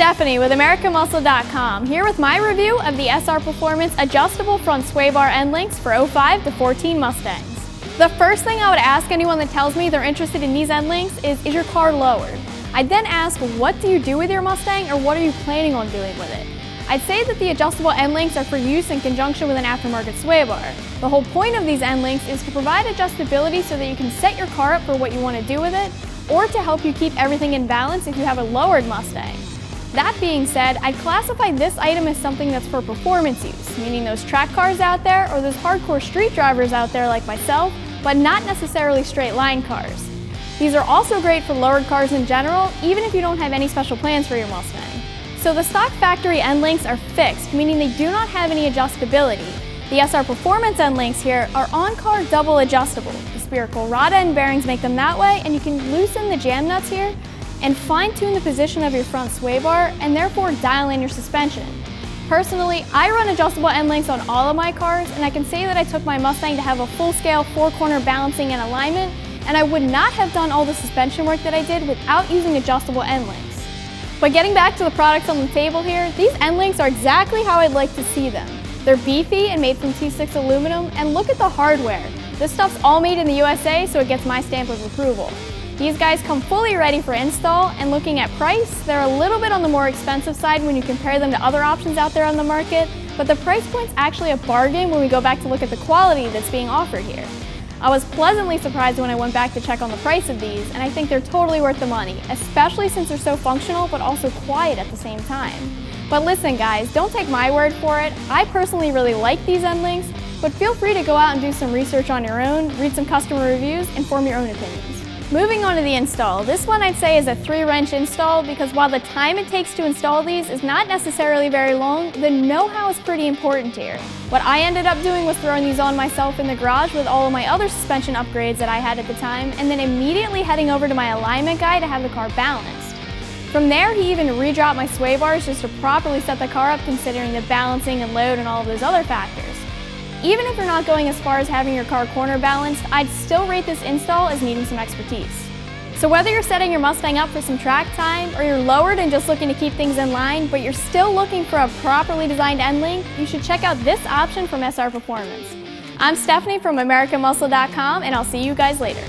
Stephanie with AmericanMuscle.com, here with my review of the SR Performance adjustable front sway bar end links for 05 to 14 Mustangs. The first thing I would ask anyone that tells me they're interested in these end links is your car lowered? I'd then ask, what do you do with your Mustang, or what are you planning on doing with it? I'd say that the adjustable end links are for use in conjunction with an aftermarket sway bar. The whole point of these end links is to provide adjustability so that you can set your car up for what you want to do with it, or to help you keep everything in balance if you have a lowered Mustang. That being said, I'd classify this item as something that's for performance use, meaning those track cars out there or those hardcore street drivers out there like myself, but not necessarily straight line cars. These are also great for lowered cars in general, even if you don't have any special plans for your Mustang. So the stock factory end links are fixed, meaning they do not have any adjustability. The SR Performance end links here are on-car double adjustable. The spherical rod end bearings make them that way, and you can loosen the jam nuts here and fine-tune the position of your front sway bar and therefore dial in your suspension. Personally, I run adjustable end links on all of my cars, and I can say that I took my Mustang to have a full-scale four-corner balancing and alignment, and I would not have done all the suspension work that I did without using adjustable end links. But getting back to the products on the table here, these end links are exactly how I'd like to see them. They're beefy and made from T6 aluminum, and look at the hardware. This stuff's all made in the USA, so it gets my stamp of approval. These guys come fully ready for install, and looking at price, they're a little bit on the more expensive side when you compare them to other options out there on the market, but the price point's actually a bargain when we go back to look at the quality that's being offered here. I was pleasantly surprised when I went back to check on the price of these, and I think they're totally worth the money, especially since they're so functional but also quiet at the same time. But listen guys, don't take my word for it. I personally really like these end links, but feel free to go out and do some research on your own, read some customer reviews, and form your own opinions. Moving on to the install, this one I'd say is a 3-wrench install because while the time it takes to install these is not necessarily very long, the know-how is pretty important here. What I ended up doing was throwing these on myself in the garage with all of my other suspension upgrades that I had at the time, and then immediately heading over to my alignment guy to have the car balanced. From there, he even re-dropped my sway bars just to properly set the car up considering the balancing and load and all of those other factors. Even if you're not going as far as having your car corner balanced, I'd still rate this install as needing some expertise. So whether you're setting your Mustang up for some track time, or you're lowered and just looking to keep things in line, but you're still looking for a properly designed end link, you should check out this option from SR Performance. I'm Stephanie from AmericanMuscle.com, and I'll see you guys later.